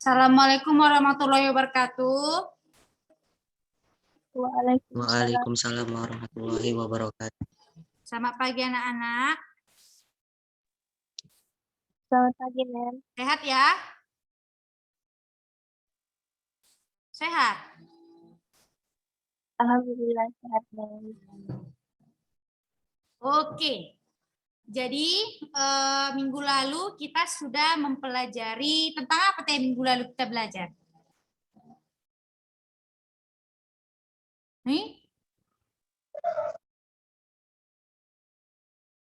Assalamualaikum warahmatullahi wabarakatuh. Waalaikumsalam. Waalaikumsalam warahmatullahi wabarakatuh. Selamat pagi anak-anak. Selamat pagi, Mem. Sehat ya? Sehat? Alhamdulillah sehat, Mem. Oke. Jadi minggu lalu kita sudah mempelajari tentang apa teh minggu lalu kita belajar? Nih?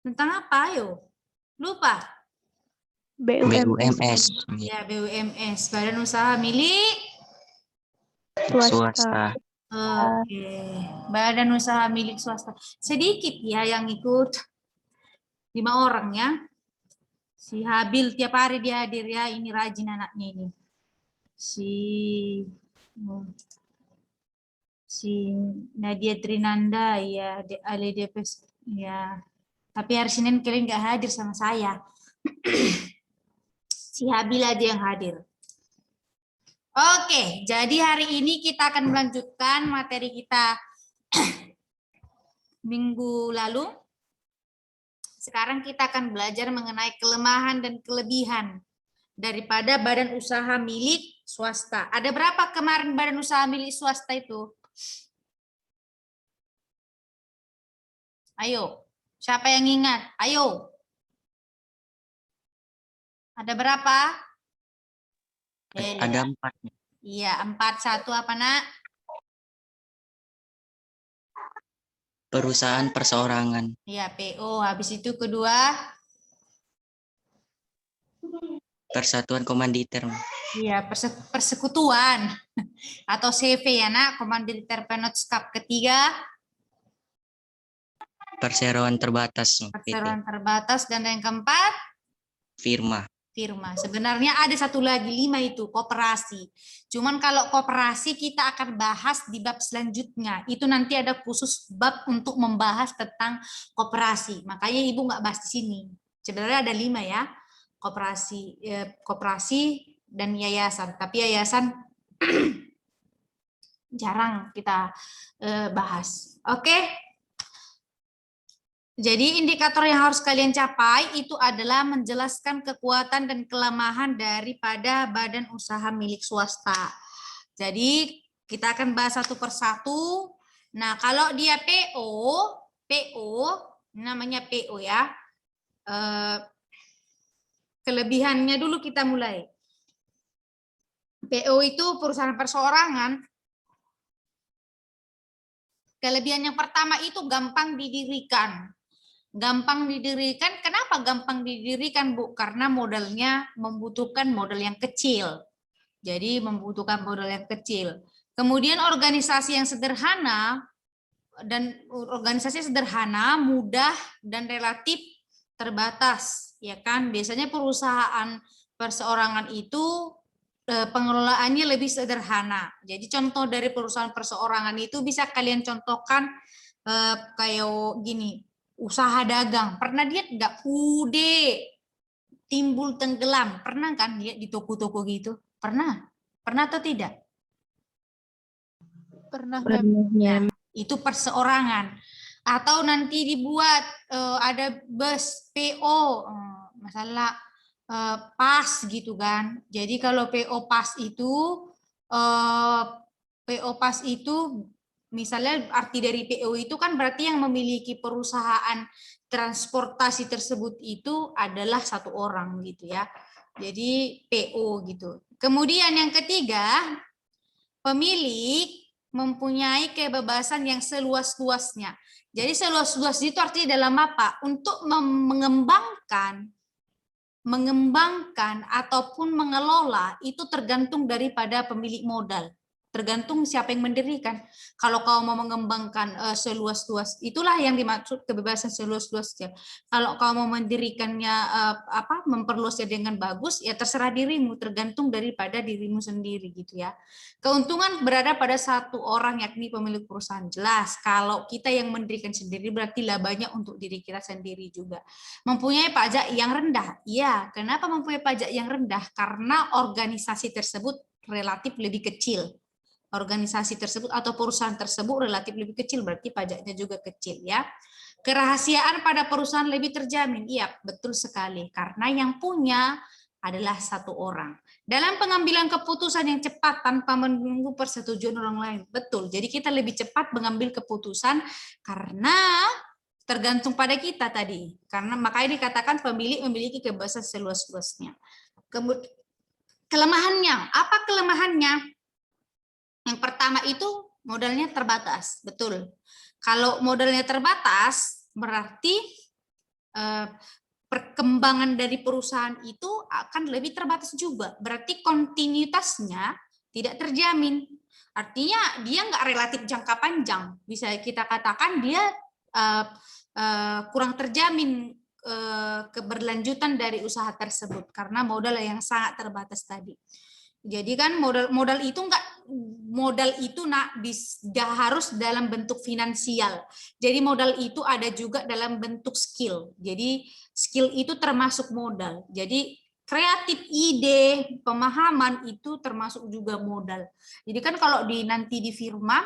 Tentang apa? Ayo. Lupa? BUMS. Ya, BUMS, Badan Usaha Milik Swasta. Oke. Badan Usaha Milik Swasta. Sedikit ya yang ikut. 5 orang ya. Si Habil tiap hari dia hadir ya. Ini rajin anaknya ini. Si Nadia Trinanda ya, Ali Depes ya. Tapi hari Senin kalian nggak hadir sama saya. Si Habil aja yang hadir. Oke, jadi hari ini kita akan melanjutkan materi kita minggu lalu. Sekarang kita akan belajar mengenai kelemahan dan kelebihan daripada badan usaha milik swasta. Ada berapa kemarin badan usaha milik swasta itu? Ayo, siapa yang ingat? Ayo. Ada berapa? Ada 4. Iya, 4. 1 apa, Nak? Perusahaan perseorangan. Iya, PO. Habis itu kedua? Persatuan Komanditer. Iya, persekutuan atau CV ya, Nak. Komanditer Penotskap. Ketiga? Perseroan terbatas. Perseroan terbatas. Dan yang keempat? Firma. Sebenarnya ada satu lagi 5 itu, koperasi. Cuman kalau koperasi kita akan bahas di bab selanjutnya. Itu nanti ada khusus bab untuk membahas tentang koperasi. Makanya Ibu nggak bahas di sini. Sebenarnya ada 5 ya. Koperasi dan yayasan. Tapi yayasan jarang kita bahas. Oke. Jadi indikator yang harus kalian capai itu adalah menjelaskan kekuatan dan kelemahan daripada badan usaha milik swasta. Jadi kita akan bahas satu persatu. Nah, kalau dia PO namanya PO ya. Kelebihannya dulu kita mulai. PO itu perusahaan perseorangan. Kelebihan yang pertama itu gampang didirikan. Gampang didirikan, kenapa gampang didirikan, Bu? Karena modalnya membutuhkan modal yang kecil. Jadi membutuhkan modal yang kecil. Kemudian organisasi yang sederhana, mudah dan relatif terbatas, ya kan? Biasanya perusahaan perseorangan itu pengelolaannya lebih sederhana. Jadi contoh dari perusahaan perseorangan itu bisa kalian contohkan kayak gini. Usaha dagang, pernah lihat nggak timbul tenggelam? Pernah kan lihat di toko-toko gitu? Pernah atau tidak? Pernah. Ya, itu perseorangan. Atau nanti dibuat ada bus PO, masalah pas gitu kan? Jadi kalau PO pas itu misalnya arti dari PO itu kan berarti yang memiliki perusahaan transportasi tersebut itu adalah satu orang gitu ya. Jadi PO gitu. Kemudian yang ketiga, pemilik mempunyai kebebasan yang seluas-luasnya. Jadi seluas-luasnya itu artinya dalam apa? Untuk mengembangkan ataupun mengelola itu tergantung daripada pemilik modal. tergantung siapa yang mendirikan. Kalau kau mau mengembangkan seluas-luas, itulah yang dimaksud kebebasan seluas-luasnya. Kalau kau mau mendirikannya memperluasnya dengan bagus, ya terserah dirimu, tergantung daripada dirimu sendiri gitu ya. Keuntungan berada pada satu orang, yakni pemilik perusahaan. Jelas, kalau kita yang mendirikan sendiri berarti labanya untuk diri kita sendiri juga. Mempunyai pajak yang rendah. Iya, kenapa mempunyai pajak yang rendah? Karena organisasi tersebut relatif lebih kecil. Organisasi tersebut atau perusahaan tersebut relatif lebih kecil, berarti pajaknya juga kecil ya. Kerahasiaan pada perusahaan lebih terjamin. Iya, betul sekali. Karena yang punya adalah satu orang. Dalam pengambilan keputusan yang cepat tanpa menunggu persetujuan orang lain. Betul. Jadi kita lebih cepat mengambil keputusan karena tergantung pada kita tadi. Karena makanya dikatakan pemilik memiliki kebebasan seluas-luasnya. Kelemahannya, apa kelemahannya? Yang pertama itu modalnya terbatas, betul. Kalau modalnya terbatas, berarti perkembangan dari perusahaan itu akan lebih terbatas juga. Berarti kontinuitasnya tidak terjamin. Artinya dia nggak relatif jangka panjang. Bisa kita katakan dia kurang terjamin keberlanjutan dari usaha tersebut karena modal yang sangat terbatas tadi. Jadi kan modal itu harus dalam bentuk finansial. Jadi modal itu ada juga dalam bentuk skill. Jadi skill itu termasuk modal. Jadi kreatif, ide, pemahaman itu termasuk juga modal. Jadi kan kalau nanti di firma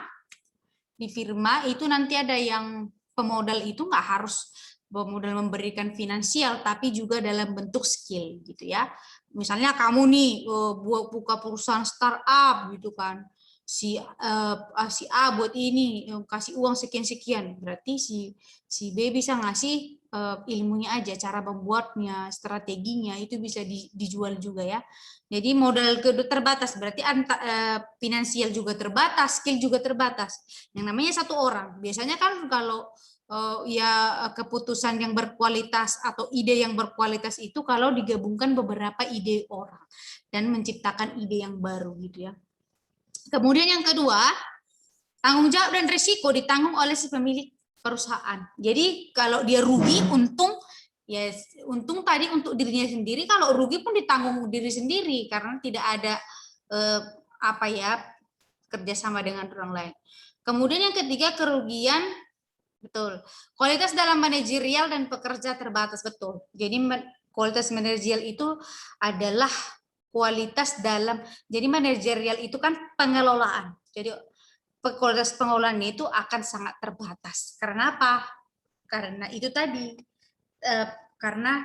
itu nanti ada yang pemodal itu nggak harus pemodal memberikan finansial, tapi juga dalam bentuk skill gitu ya. Misalnya kamu nih buka perusahaan startup gitu kan, si A buat ini kasih uang sekian-sekian, berarti si B bisa ngasih ilmunya aja, cara membuatnya, strateginya itu bisa dijual juga ya. Jadi modal terbatas berarti finansial juga terbatas, skill juga terbatas. Yang namanya satu orang. Biasanya kan kalau keputusan yang berkualitas atau ide yang berkualitas itu kalau digabungkan beberapa ide orang dan menciptakan ide yang baru gitu ya. Kemudian yang kedua, tanggung jawab dan risiko ditanggung oleh si pemilik perusahaan. Jadi kalau dia rugi, untung tadi untuk dirinya sendiri, kalau rugi pun ditanggung diri sendiri karena tidak ada kerjasama dengan orang lain. Kemudian yang ketiga, kerugian. Betul. Kualitas dalam manajerial dan pekerja terbatas, betul. Jadi kualitas manajerial itu adalah kualitas dalam, jadi manajerial itu kan pengelolaan. Jadi kualitas pengelolaan itu akan sangat terbatas. Karena apa? Karena itu tadi, karena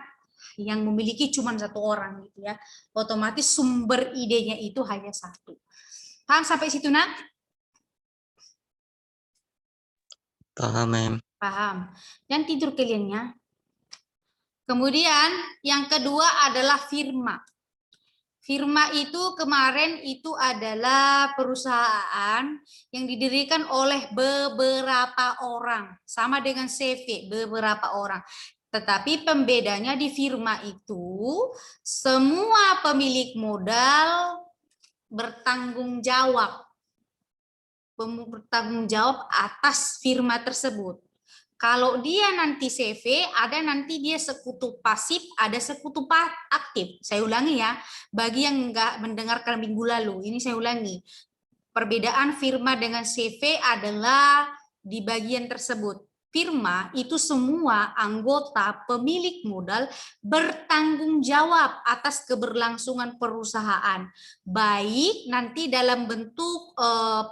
yang memiliki cuma satu orang gitu ya. Otomatis sumber idenya itu hanya satu. Paham sampai situ, Nak? Paham, Mem. Paham. Dan tidur kaliannya. Kemudian yang kedua adalah firma. Firma itu kemarin itu adalah perusahaan yang didirikan oleh beberapa orang. Sama dengan CV, beberapa orang. Tetapi pembedanya di firma itu semua pemilik modal bertanggung jawab atas firma tersebut. Kalau dia nanti CV, ada nanti dia sekutu pasif, ada sekutu aktif. Saya ulangi ya, bagi yang enggak mendengarkan minggu lalu, ini saya ulangi. Perbedaan firma dengan CV adalah di bagian tersebut. Firma itu semua anggota pemilik modal bertanggung jawab atas keberlangsungan perusahaan, baik nanti dalam bentuk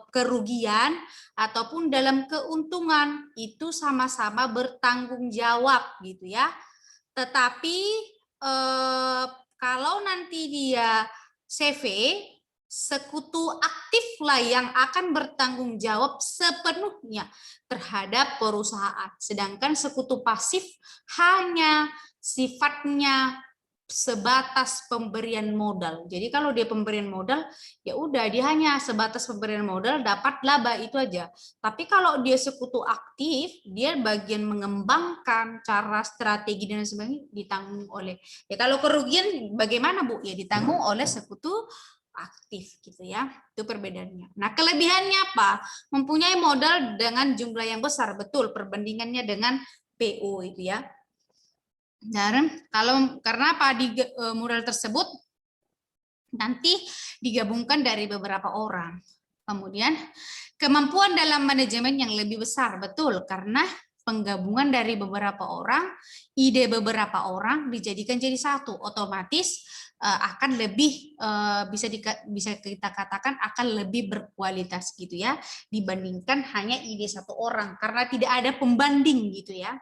kerugian ataupun dalam keuntungan, itu sama-sama bertanggung jawab gitu ya. Tetapi kalau nanti dia CV, sekutu aktiflah yang akan bertanggung jawab sepenuhnya terhadap perusahaan. Sedangkan sekutu pasif hanya sifatnya sebatas pemberian modal. Jadi kalau dia pemberian modal, ya udah dia hanya sebatas pemberian modal, dapat laba itu aja. Tapi kalau dia sekutu aktif, dia bagian mengembangkan cara strategi dan sebagainya ditanggung oleh. Ya kalau kerugian bagaimana Bu? Ya ditanggung oleh sekutu aktif gitu ya. Itu perbedaannya. Nah, kelebihannya apa? Mempunyai modal dengan jumlah yang besar, betul perbandingannya dengan PO itu ya. Dan karena apa di modal tersebut nanti digabungkan dari beberapa orang. Kemudian kemampuan dalam manajemen yang lebih besar, betul karena penggabungan dari beberapa orang, ide beberapa orang dijadikan jadi satu, otomatis akan lebih bisa kita katakan akan lebih berkualitas gitu ya dibandingkan hanya ide satu orang karena tidak ada pembanding gitu ya.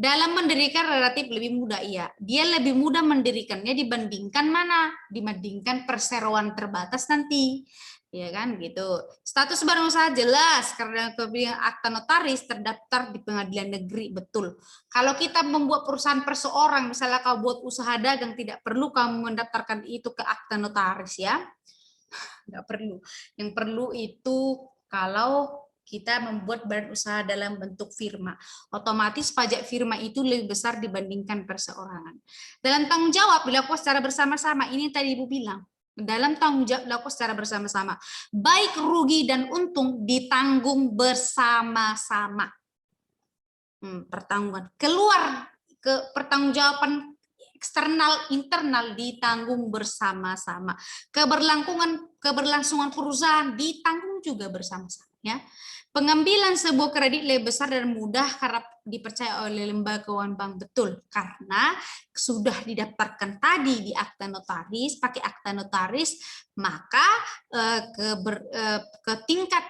Dalam mendirikan relatif lebih mudah, iya. Dia lebih mudah mendirikannya dibandingkan mana? Dibandingkan perseroan terbatas nanti. Ya kan gitu. Status badan usaha jelas karena kemudian akta notaris terdaftar di pengadilan negeri, betul. Kalau kita membuat perusahaan perseorang, misalnya kau buat usaha dagang, tidak perlu kamu mendaftarkan itu ke akta notaris ya. Nggak perlu. Yang perlu itu kalau kita membuat badan usaha dalam bentuk firma. Otomatis pajak firma itu lebih besar dibandingkan perseorangan. Dalam tanggung jawab dilakukan secara bersama-sama. Ini tadi Ibu bilang. Dalam tanggung jawab dilakukan secara bersama-sama. Baik rugi dan untung ditanggung bersama-sama. Pertanggungan. Keluar ke pertanggungjawaban eksternal internal ditanggung bersama-sama. Keberlangsungan perusahaan ditanggung juga bersama-sama ya. Pengambilan sebuah kredit lebih besar dan mudah karena dipercaya oleh lembaga keuangan bank, betul karena sudah didaftarkan tadi di akta notaris, pakai akta notaris, maka ke tingkat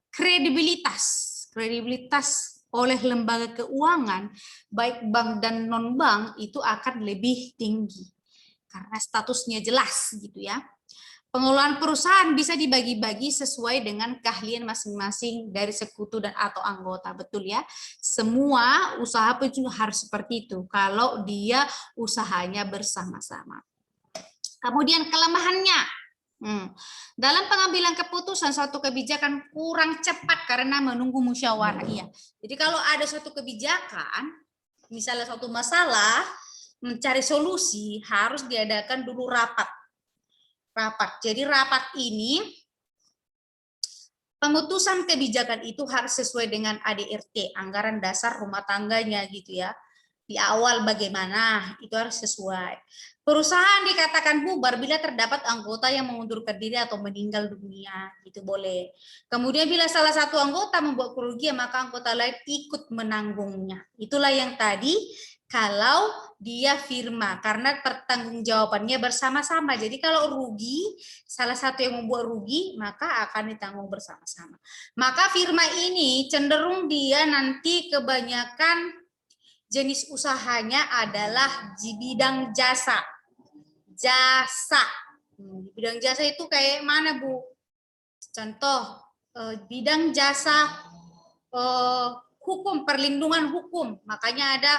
kredibilitas oleh lembaga keuangan baik bank dan non bank itu akan lebih tinggi karena statusnya jelas gitu ya. Pengelolaan perusahaan bisa dibagi-bagi sesuai dengan keahlian masing-masing dari sekutu dan atau anggota, betul ya. Semua usaha juga harus seperti itu kalau dia usahanya bersama-sama. Kemudian kelemahannya, dalam pengambilan keputusan suatu kebijakan kurang cepat karena menunggu musyawarah. Iya. Jadi kalau ada suatu kebijakan, misalnya suatu masalah, mencari solusi harus diadakan dulu rapat. Jadi rapat ini pemutusan kebijakan itu harus sesuai dengan ADRT, anggaran dasar rumah tangganya gitu ya. Di awal bagaimana itu harus sesuai. Perusahaan dikatakan bubar bila terdapat anggota yang mengundurkan diri atau meninggal dunia, itu boleh. Kemudian bila salah satu anggota membuat kerugian maka anggota lain ikut menanggungnya. Itulah yang tadi kalau dia firma karena pertanggungjawabannya bersama-sama. Jadi kalau rugi, salah satu yang membuat rugi, maka akan ditanggung bersama-sama. Maka firma ini cenderung dia nanti kebanyakan jenis usahanya adalah di bidang jasa. Di bidang jasa itu kayak mana, Bu? Contoh, bidang jasa hukum, perlindungan hukum. Makanya ada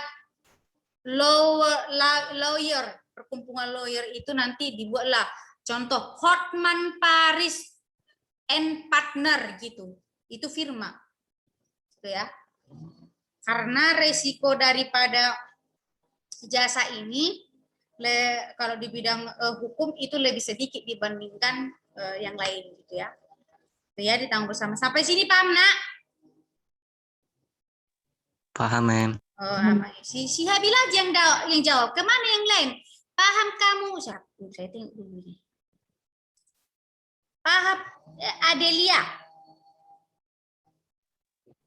lawyer, perkumpulan lawyer itu nanti dibuatlah contoh Hotman Paris and Partner gitu, itu firma gitu ya, karena resiko daripada jasa ini kalau di bidang hukum itu lebih sedikit dibandingkan yang lain gitu ya. Itu ya ditanggung bersama. Sampai sini paham nak? Paham, Mem. Si Habil aja yang jawab. Kemana yang lain? Paham kamu? Saya tengok dulu nih. Paham Adelia?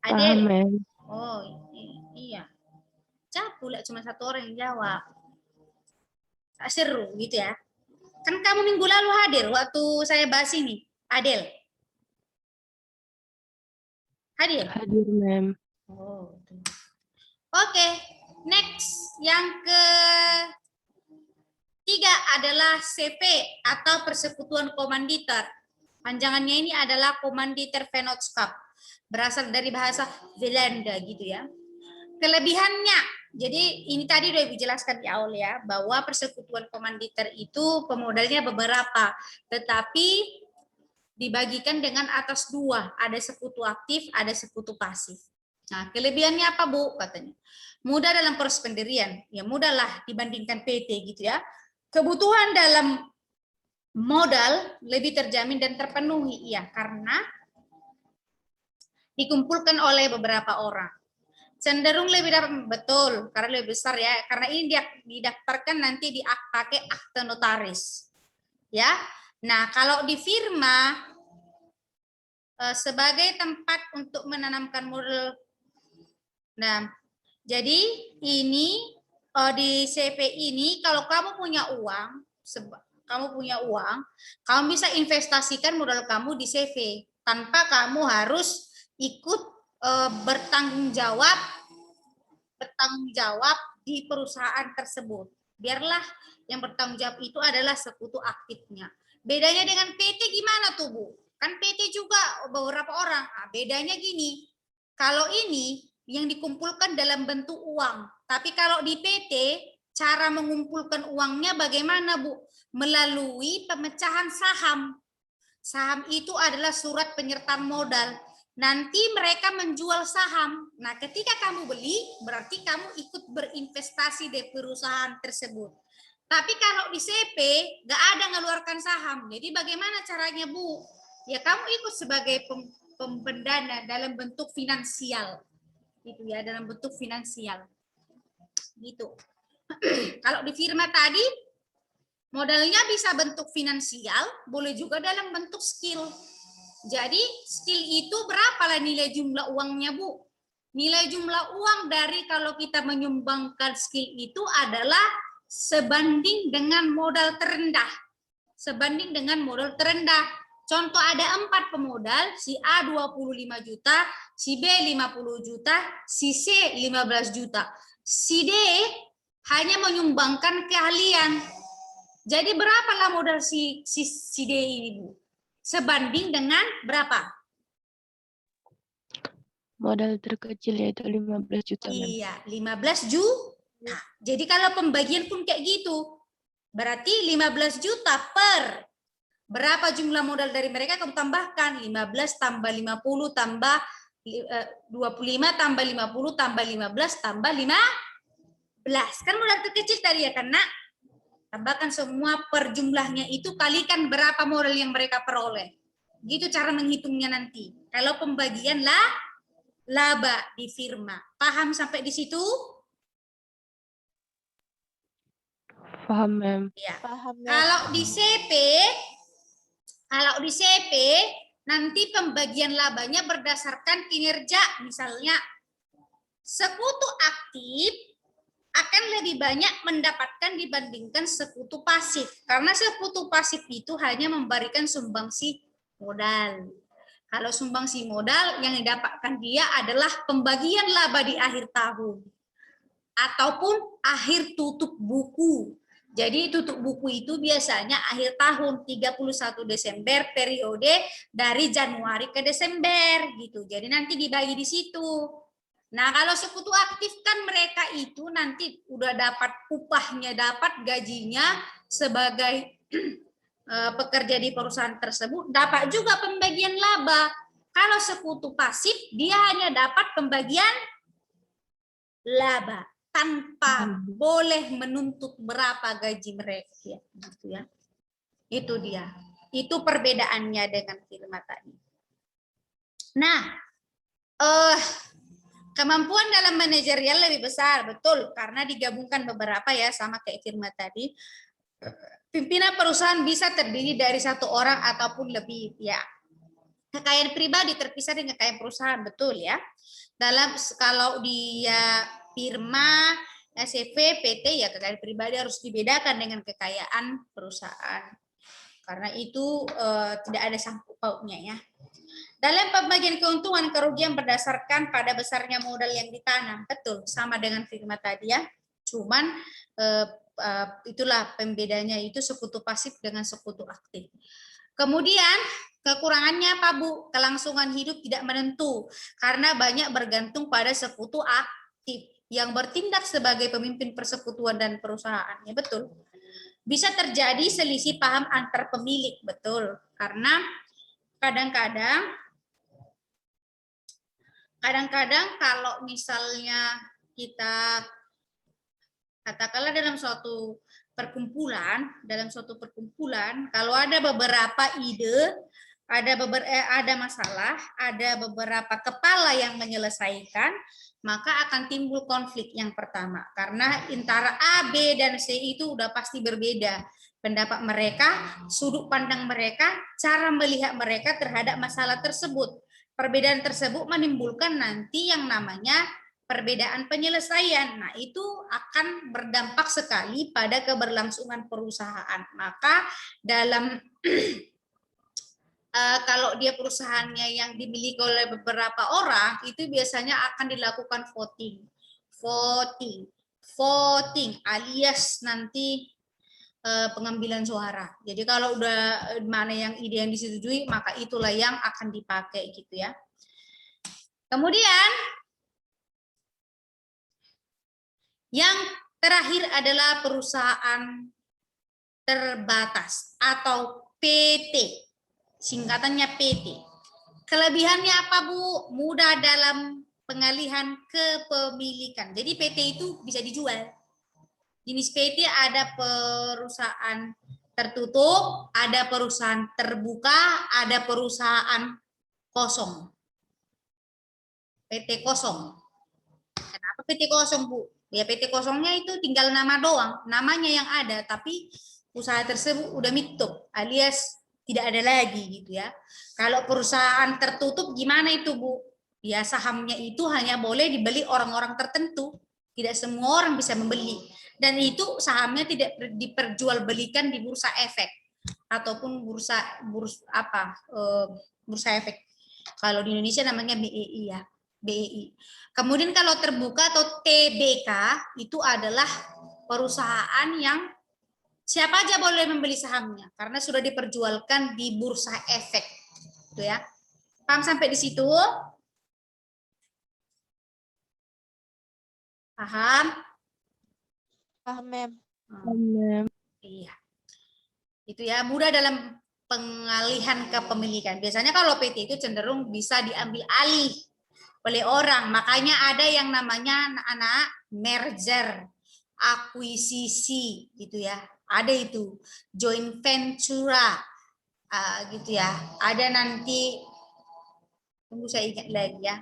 Adel. Paham, Oh iya. Pula cuma satu orang yang jawab. Seru gitu ya. Kan kamu minggu lalu hadir waktu saya bahas ini. Adel. Hadir? Hadir, Mem. Oh. Oke, next yang ketiga adalah CP atau Persekutuan Komanditer. Panjangannya ini adalah Komanditer Vennootschap, berasal dari bahasa Belanda gitu ya. Kelebihannya, jadi ini tadi udah dijelaskan di awal ya, bahwa Persekutuan Komanditer itu pemodalnya beberapa, tetapi dibagikan dengan atas dua, ada sekutu aktif, ada sekutu pasif. Nah, kelebihannya apa, Bu? Katanya. Mudah dalam proses pendirian. Ya, mudahlah dibandingkan PT gitu ya. Kebutuhan dalam modal lebih terjamin dan terpenuhi, iya, karena dikumpulkan oleh beberapa orang. Cenderung lebih dapat, betul, karena lebih besar ya, karena ini didaftarkan nanti pakai akte notaris. Ya. Nah, kalau di firma sebagai tempat untuk menanamkan modal. Nah, jadi ini di CP ini kalau kamu punya uang, kamu bisa investasikan modal kamu di CV tanpa kamu harus ikut bertanggung jawab di perusahaan tersebut. Biarlah yang bertanggung jawab itu adalah sekutu aktifnya. Bedanya dengan PT gimana tuh, Bu? Kan PT juga beberapa orang. Nah, bedanya gini. Kalau ini yang dikumpulkan dalam bentuk uang. Tapi kalau di PT, cara mengumpulkan uangnya bagaimana, Bu? Melalui pemecahan saham. Saham itu adalah surat penyertaan modal. Nanti mereka menjual saham. Nah, ketika kamu beli, berarti kamu ikut berinvestasi di perusahaan tersebut. Tapi kalau di CP, nggak ada ngeluarkan saham. Jadi bagaimana caranya, Bu? Ya, kamu ikut sebagai pembendana dalam bentuk finansial. Gitu ya, dalam bentuk finansial. Gitu. Kalau di firma tadi, modalnya bisa bentuk finansial, boleh juga dalam bentuk skill. Jadi skill itu berapa nilai jumlah uangnya, Bu? Nilai jumlah uang dari kalau kita menyumbangkan skill itu adalah sebanding dengan modal terendah. Sebanding dengan modal terendah. Contoh ada 4 pemodal, si A 25 juta, si B 50 juta, si C 15 juta. Si D hanya menyumbangkan keahlian. Jadi berapalah modal si D ini, Bu? Sebanding dengan berapa? Modal terkecil yaitu 15 juta. Iya, 15 juta. Jadi kalau pembagian pun kayak gitu. Berarti 15 juta per berapa jumlah modal dari mereka kamu tambahkan? 15 tambah 50 tambah 25 tambah 50 tambah 15 tambah 15. Kan modal terkecil tadi ya, karena tambahkan semua per jumlahnya itu kalikan berapa modal yang mereka peroleh. Gitu cara menghitungnya nanti. Kalau pembagian laba di firma. Paham sampai di situ? Paham, Mem. Ya. Paham, Mem. Kalau di CP nanti pembagian labanya berdasarkan kinerja. Misalnya sekutu aktif akan lebih banyak mendapatkan dibandingkan sekutu pasif. Karena sekutu pasif itu hanya memberikan sumbangsi modal. Kalau sumbangsi modal yang didapatkan dia adalah pembagian laba di akhir tahun. Ataupun akhir tutup buku. Jadi tutup buku itu biasanya akhir tahun 31 Desember periode dari Januari ke Desember gitu. Jadi nanti dibagi di situ. Nah, kalau sekutu aktif kan mereka itu nanti udah dapat upahnya, dapat gajinya sebagai pekerja di perusahaan tersebut, dapat juga pembagian laba. Kalau sekutu pasif, dia hanya dapat pembagian laba tanpa boleh menuntut berapa gaji mereka, gitu ya. Itu dia. Itu perbedaannya dengan firma tadi. Nah, kemampuan dalam manajerial lebih besar, betul, karena digabungkan beberapa ya, sama kayak firma tadi. Pimpinan perusahaan bisa terdiri dari 1 orang ataupun lebih, ya. Kekayaan pribadi terpisah dengan kekayaan perusahaan, betul ya. Dalam kalau dia firma, CV, PT, ya kekayaan pribadi harus dibedakan dengan kekayaan perusahaan. Karena itu tidak ada sangkut pautnya ya. Dalam pembagian keuntungan kerugian berdasarkan pada besarnya modal yang ditanam, betul, sama dengan firma tadi ya. Cuman itulah pembedanya itu sekutu pasif dengan sekutu aktif. Kemudian kekurangannya apa, Bu? Kelangsungan hidup tidak menentu karena banyak bergantung pada sekutu aktif yang bertindak sebagai pemimpin persekutuan dan perusahaan. Ya, betul. Bisa terjadi selisih paham antar pemilik, betul. Karena kadang-kadang kalau misalnya kita katakanlah dalam suatu perkumpulan, dalam suatu perkumpulan, kalau ada beberapa ide, ada masalah, ada beberapa kepala yang menyelesaikan, maka akan timbul konflik yang pertama. Karena antara A, B, dan C itu udah pasti berbeda. Pendapat mereka, sudut pandang mereka, cara melihat mereka terhadap masalah tersebut. Perbedaan tersebut menimbulkan nanti yang namanya perbedaan penyelesaian. Nah, itu akan berdampak sekali pada keberlangsungan perusahaan. Maka dalam kalau dia perusahaannya yang dimiliki oleh beberapa orang, itu biasanya akan dilakukan voting alias nanti pengambilan suara. Jadi kalau udah mana yang ide yang disetujui, maka itulah yang akan dipakai gitu ya. Kemudian yang terakhir adalah perusahaan terbatas atau PT. Singkatannya PT. Kelebihannya apa, Bu? Mudah dalam pengalihan kepemilikan. Jadi PT itu bisa dijual. Jenis PT ada perusahaan tertutup, ada perusahaan terbuka, ada perusahaan kosong. PT kosong. Kenapa PT kosong, Bu? Ya PT kosongnya itu tinggal nama doang, namanya yang ada, tapi usaha tersebut udah mitup, alias tidak ada lagi gitu ya. Kalau perusahaan tertutup gimana itu, Bu? Ya sahamnya itu hanya boleh dibeli orang-orang tertentu, tidak semua orang bisa membeli. Dan itu sahamnya tidak diperjualbelikan di bursa efek ataupun bursa efek. Kalau di Indonesia namanya BEI ya, BEI. Kemudian kalau terbuka atau TBK itu adalah perusahaan yang siapa aja boleh membeli sahamnya karena sudah diperjualkan di bursa efek. Gitu ya. Paham sampai di situ? Paham? Paham, Mem. Mem. Iya. Itu ya, mudah dalam pengalihan kepemilikan. Biasanya kalau PT itu cenderung bisa diambil alih oleh orang. Makanya ada yang namanya anak merger, akuisisi gitu ya. Ada itu joint venture gitu ya. Ada nanti tunggu saya ingat lagi ya.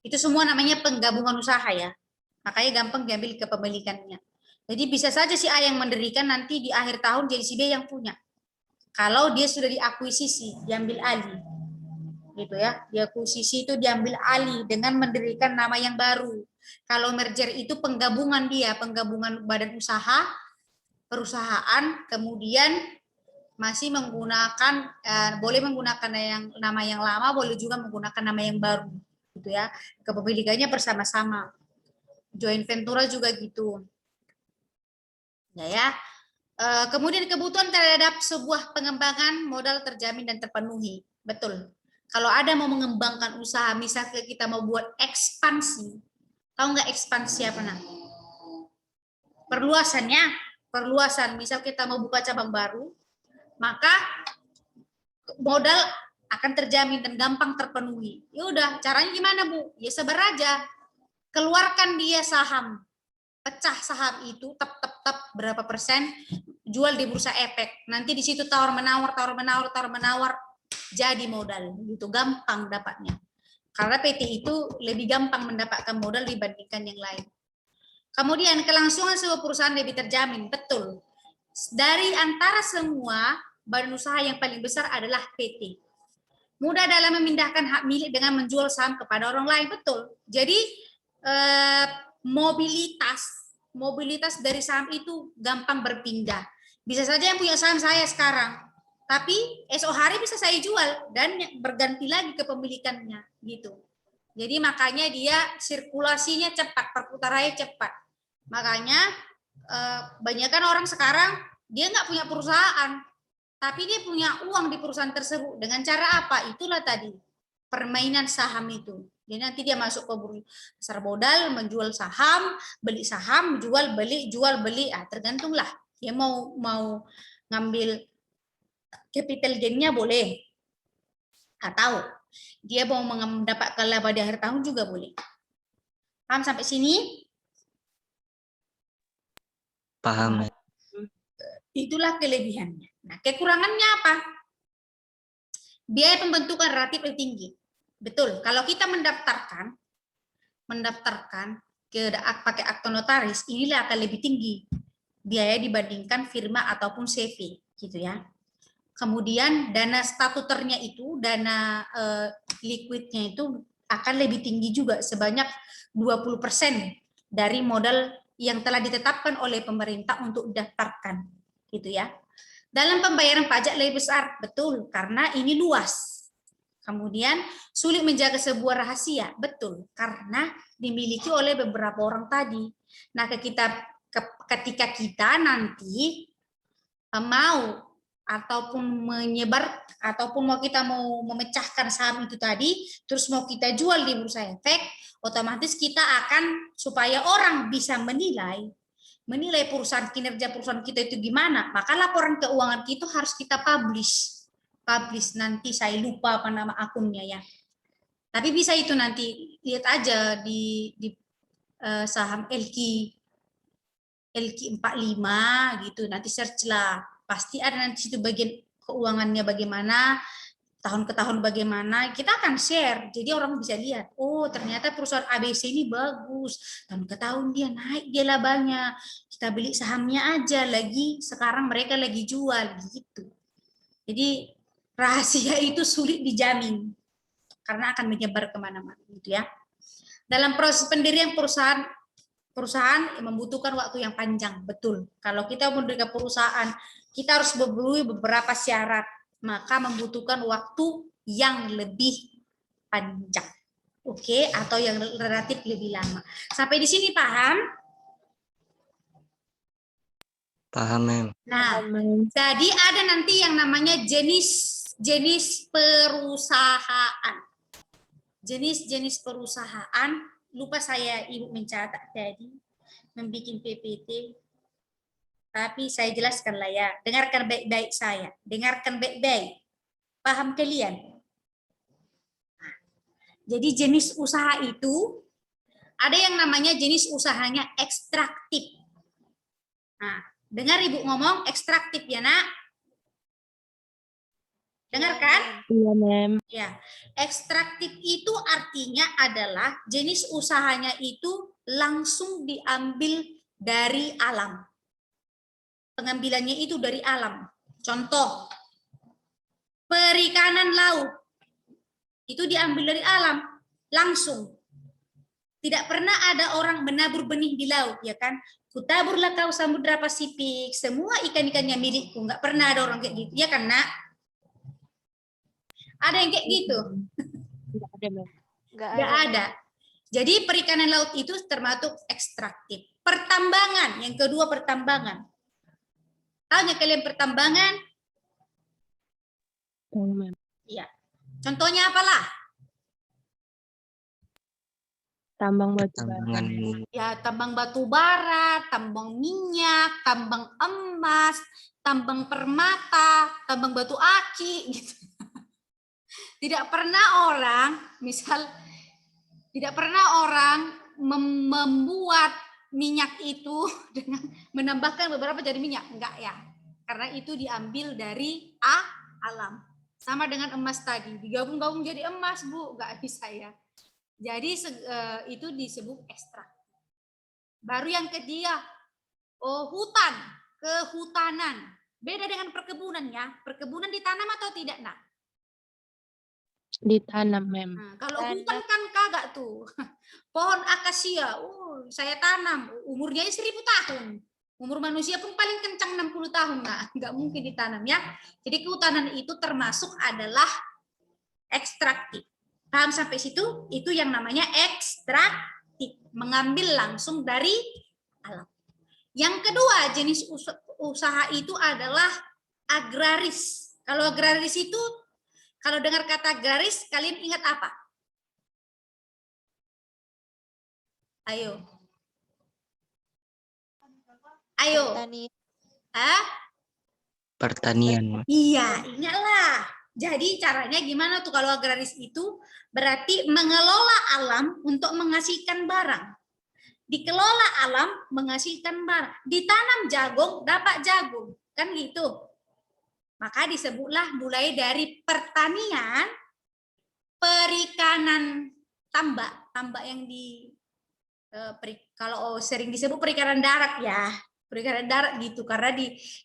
Itu semua namanya penggabungan usaha ya. Makanya gampang diambil kepemilikannya. Jadi bisa saja si A yang mendirikan nanti di akhir tahun jadi si B yang punya. Kalau dia sudah diakuisisi, diambil alih. Gitu ya. Diakuisisi itu diambil alih dengan mendirikan nama yang baru. Kalau merger itu penggabungan dia, penggabungan badan usaha, perusahaan, kemudian masih menggunakan boleh menggunakan nama yang lama, boleh juga menggunakan nama yang baru, gitu ya. Kepemilikannya bersama-sama. Joint venture juga gitu. Ya. Kemudian kebutuhan terhadap sebuah pengembangan modal terjamin dan terpenuhi. Betul. Kalau ada mau mengembangkan usaha, misalnya kita mau buat ekspansi, tahu nggak ekspansi apa nah? Perluasan. Misal kita mau buka cabang baru, maka modal akan terjamin dan gampang terpenuhi. Ya udah, caranya gimana, Bu? Ya sabar aja. Keluarkan dia saham. Pecah saham itu tep berapa persen, jual di bursa efek. Nanti di situ tawar menawar, jadi modal. Gitu gampang dapatnya. Karena PT itu lebih gampang mendapatkan modal dibandingkan yang lain. Kemudian kelangsungan sebuah perusahaan lebih terjamin, betul. Dari antara semua badan usaha yang paling besar adalah PT. Mudah dalam memindahkan hak milik dengan menjual saham kepada orang lain, betul. Jadi mobilitas dari saham itu gampang berpindah. Bisa saja yang punya saham saya sekarang, tapi esok hari bisa saya jual dan berganti lagi kepemilikannya gitu. Jadi makanya dia sirkulasinya cepat, perputarannya cepat. Makanya banyakkan orang sekarang dia nggak punya perusahaan, tapi dia punya uang di perusahaan tersebut. Dengan cara apa? Itulah tadi permainan saham itu. Jadi nanti dia masuk ke pasar modal, menjual saham, beli saham, jual beli, tergantunglah dia mau ngambil capital gain-nya boleh, atau dia mau mendapatkan laba di akhir tahun juga boleh. Paham sampai sini? Paham, Mem. Itulah kelebihannya. Nah, kekurangannya apa? Biaya pembentukan relatif lebih tinggi. Betul. Kalau kita mendaftarkan pakai akte notaris, inilah akan lebih tinggi biaya dibandingkan firma ataupun CV, gitu ya. Kemudian dana statuternya itu, dana liquidnya itu akan lebih tinggi juga, sebanyak 20% dari modal yang telah ditetapkan oleh pemerintah untuk didaftarkan, gitu ya. Dalam pembayaran pajak lebih besar, betul, karena ini luas. Kemudian sulit menjaga sebuah rahasia, betul, karena dimiliki oleh beberapa orang tadi. Nah, ketika kita nanti mau ataupun menyebar ataupun kita mau memecahkan saham itu tadi, terus mau kita jual di bursa efek, otomatis kita akan, supaya orang bisa menilai perusahaan, kinerja perusahaan kita itu gimana, maka laporan keuangan kita harus kita publish nanti, saya lupa apa nama akunnya ya, tapi bisa itu nanti lihat aja di saham LQ 45 gitu, nanti search lah, pasti ada nanti situ bagian keuangannya bagaimana, tahun ke tahun bagaimana, kita akan share, jadi orang bisa lihat, oh ternyata perusahaan ABC ini bagus, tahun ke tahun dia naik, dia labanya, kita beli sahamnya aja, lagi sekarang mereka lagi jual gitu. Jadi rahasia itu sulit dijamin karena akan menyebar kemana-mana gitu ya. Dalam proses pendirian perusahaan membutuhkan waktu yang panjang, betul. Kalau kita mendirikan perusahaan, kita harus memenuhi beberapa syarat, maka membutuhkan waktu yang lebih panjang, oke, atau yang relatif lebih lama. Sampai di sini paham? Paham, Mem. Nah, Paham, Mem. jadi ada nanti yang namanya jenis perusahaan. Jenis perusahaan, lupa saya Ibu mencatat tadi, membuat PPT. Tapi saya jelaskan lah ya, dengarkan baik-baik saya, dengarkan baik-baik. Paham kalian? Jadi jenis usaha itu, ada yang namanya jenis usahanya ekstraktif. Nah, dengar Ibu ngomong ekstraktif ya nak? Dengar kan? Iya, Mem. Ya, ekstraktif itu artinya adalah jenis usahanya itu langsung diambil dari alam. Pengambilannya itu dari alam. Contoh, perikanan laut itu diambil dari alam langsung. Tidak pernah ada orang menabur benih di laut, ya kan? Kutaburlah kau samudra Pasifik, semua ikan-ikannya milikku. Nggak pernah ada orang kayak gitu, ya kan nak? Ada yang kayak gitu? Tidak ada, Mem. Nggak ada. Jadi perikanan laut itu termasuk ekstraktif. Pertambangan, yang kedua pertambangan. Tahu kalian pertambangan? Tahu, Mem. Iya. Contohnya apalah? Tambang batu bara. Tambangan Ya, tambang batu bara, tambang minyak, tambang emas, tambang permata, tambang batu aki gitu. Tidak pernah orang, misal tidak pernah orang membuat minyak itu dengan menambahkan beberapa jadi minyak, enggak ya. Karena itu diambil dari alam. Sama dengan emas tadi, digabung-gabung jadi emas, Bu, enggak bisa ya. Jadi itu disebut ekstrak. Baru yang ketiga, hutan, kehutanan. Beda dengan perkebunan ya. Perkebunan ditanam atau tidak, nak? Ditanam, Mem. Nah, kalau hutan kan kagak tuh. Pohon akasia, saya tanam, umurnya 1000 tahun. Umur manusia pun paling kencang 60 tahun, nah, nggak mungkin ditanam ya. Jadi kehutanan itu termasuk adalah ekstraktif. Paham sampai situ? Itu yang namanya ekstraktif, mengambil langsung dari alam. Yang kedua jenis usaha itu adalah agraris. Kalau agraris itu, kalau dengar kata agraris, kalian ingat apa? Ayo. pertanian. Iya, ingatlah. Jadi caranya gimana tuh kalau agraris itu? Berarti mengelola alam untuk menghasilkan barang. Dikelola alam menghasilkan barang. Ditanam jagung dapat jagung, kan gitu. Maka disebutlah mulai dari pertanian, perikanan tambak yang di kalau sering disebut perikanan darat ya, perikanan darat gitu, karena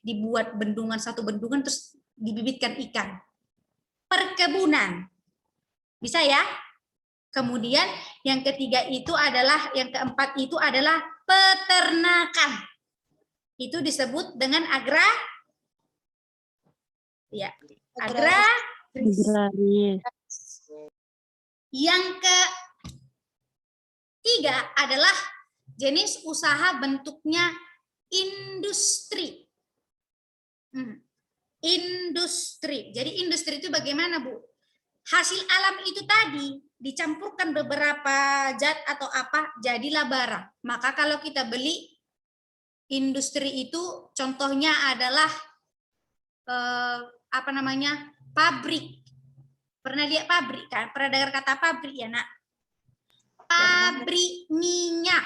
dibuat bendungan, satu bendungan terus dibibitkan ikan. Perkebunan, bisa ya. Kemudian yang ketiga itu adalah, yang keempat itu adalah peternakan. Itu disebut dengan agraris. Agraris. Yang ketiga adalah jenis usaha bentuknya industri. Industri. Jadi industri itu bagaimana, Bu? Hasil alam itu tadi dicampurkan beberapa zat atau apa, jadilah barang. Maka kalau kita beli industri itu contohnya adalah pabrik. Pernah lihat pabrik kan? Pernah dengar kata pabrik ya, Nak? Pabrik minyak,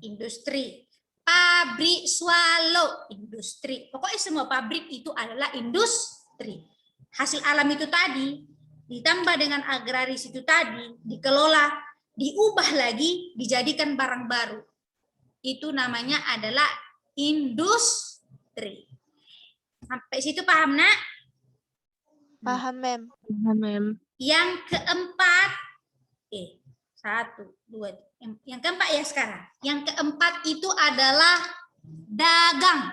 industri. Pabrik swallow, industri. Pokoknya semua pabrik itu adalah industri. Hasil alam itu tadi ditambah dengan agraris itu tadi, dikelola, diubah lagi, dijadikan barang baru. Itu namanya adalah industri. Sampai situ paham, Nak? Paham, Mem. Paham, Mem. Yang keempat, yang keempat ya sekarang. Yang keempat itu adalah dagang.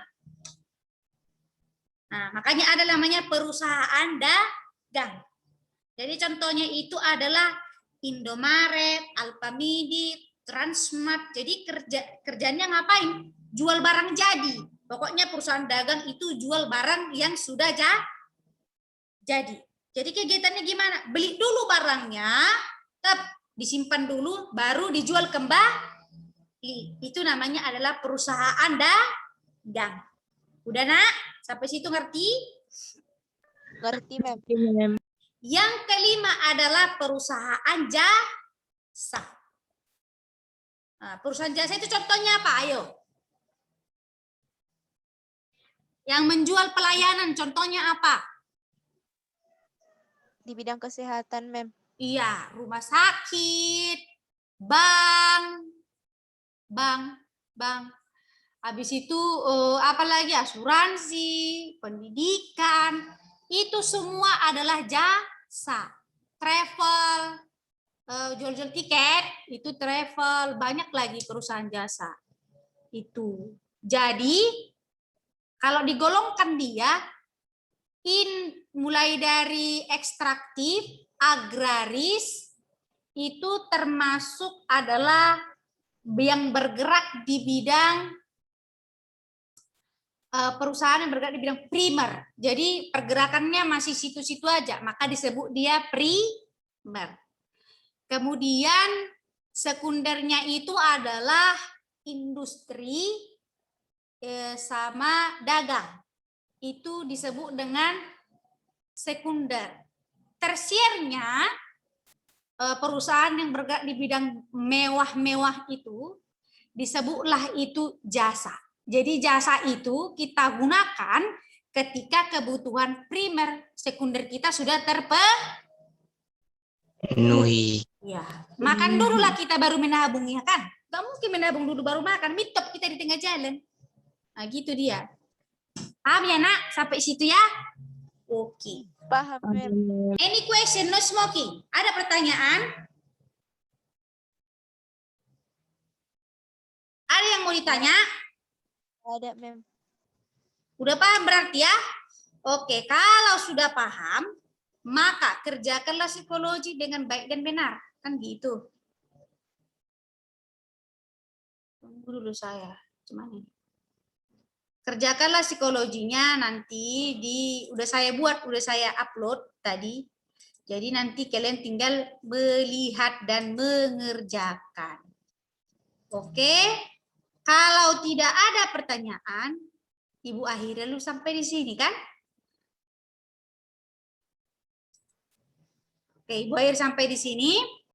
Nah, makanya ada namanya perusahaan dagang. Jadi contohnya itu adalah Indomaret, Alfamidi, Transmart. Jadi kerjanya ngapain? Jual barang jadi. Pokoknya perusahaan dagang itu jual barang yang sudah jadi. Jadi kegiatannya gimana? Beli dulu barangnya, disimpan dulu, baru dijual kembali. Itu namanya adalah perusahaan dagang. Udah, Nak? Sampai situ ngerti? Ngerti, Mem. Mem. Yang kelima adalah perusahaan jasa. Nah, perusahaan jasa itu contohnya apa? Ayo. Yang menjual pelayanan contohnya apa? Di bidang kesehatan, Mem. Iya, rumah sakit, bank. Habis itu apalagi asuransi, pendidikan. Itu semua adalah jasa. Travel, jual-jual tiket, itu travel. Banyak lagi perusahaan jasa. Itu. Jadi, kalau digolongkan dia, mulai dari ekstraktif, agraris, itu termasuk adalah yang bergerak di bidang perusahaan yang bergerak di bidang primer. Jadi pergerakannya masih situ-situ aja, maka disebut dia primer. Kemudian sekundernya itu adalah industri sama dagang. Itu disebut dengan sekunder. Tersiernya perusahaan yang bergerak di bidang mewah-mewah itu disebutlah itu jasa. Jadi jasa itu kita gunakan ketika kebutuhan primer, sekunder kita sudah Penuhi. ya. Makan dulu lah kita baru menabung, ya kan? Gak mungkin menabung dulu baru makan, mitop kita di tengah jalan. Nah, gitu dia. Paham ya, Nak? Sampai situ ya? Oke. Paham, Mem. Any question? No smoking. Ada pertanyaan? Ada yang mau ditanya? Ada, Mem. Udah paham berarti ya? Oke, kalau sudah paham, maka kerjakanlah psikologi dengan baik dan benar. Kan gitu. Tunggu dulu saya. Cuman ini. Kerjakanlah psikologinya nanti udah saya buat, udah saya upload tadi. Jadi nanti kalian tinggal melihat dan mengerjakan. Oke? Kalau tidak ada pertanyaan, Ibu akhirnya lu sampai di sini kan? Oke, Ibu akhir sampai di sini.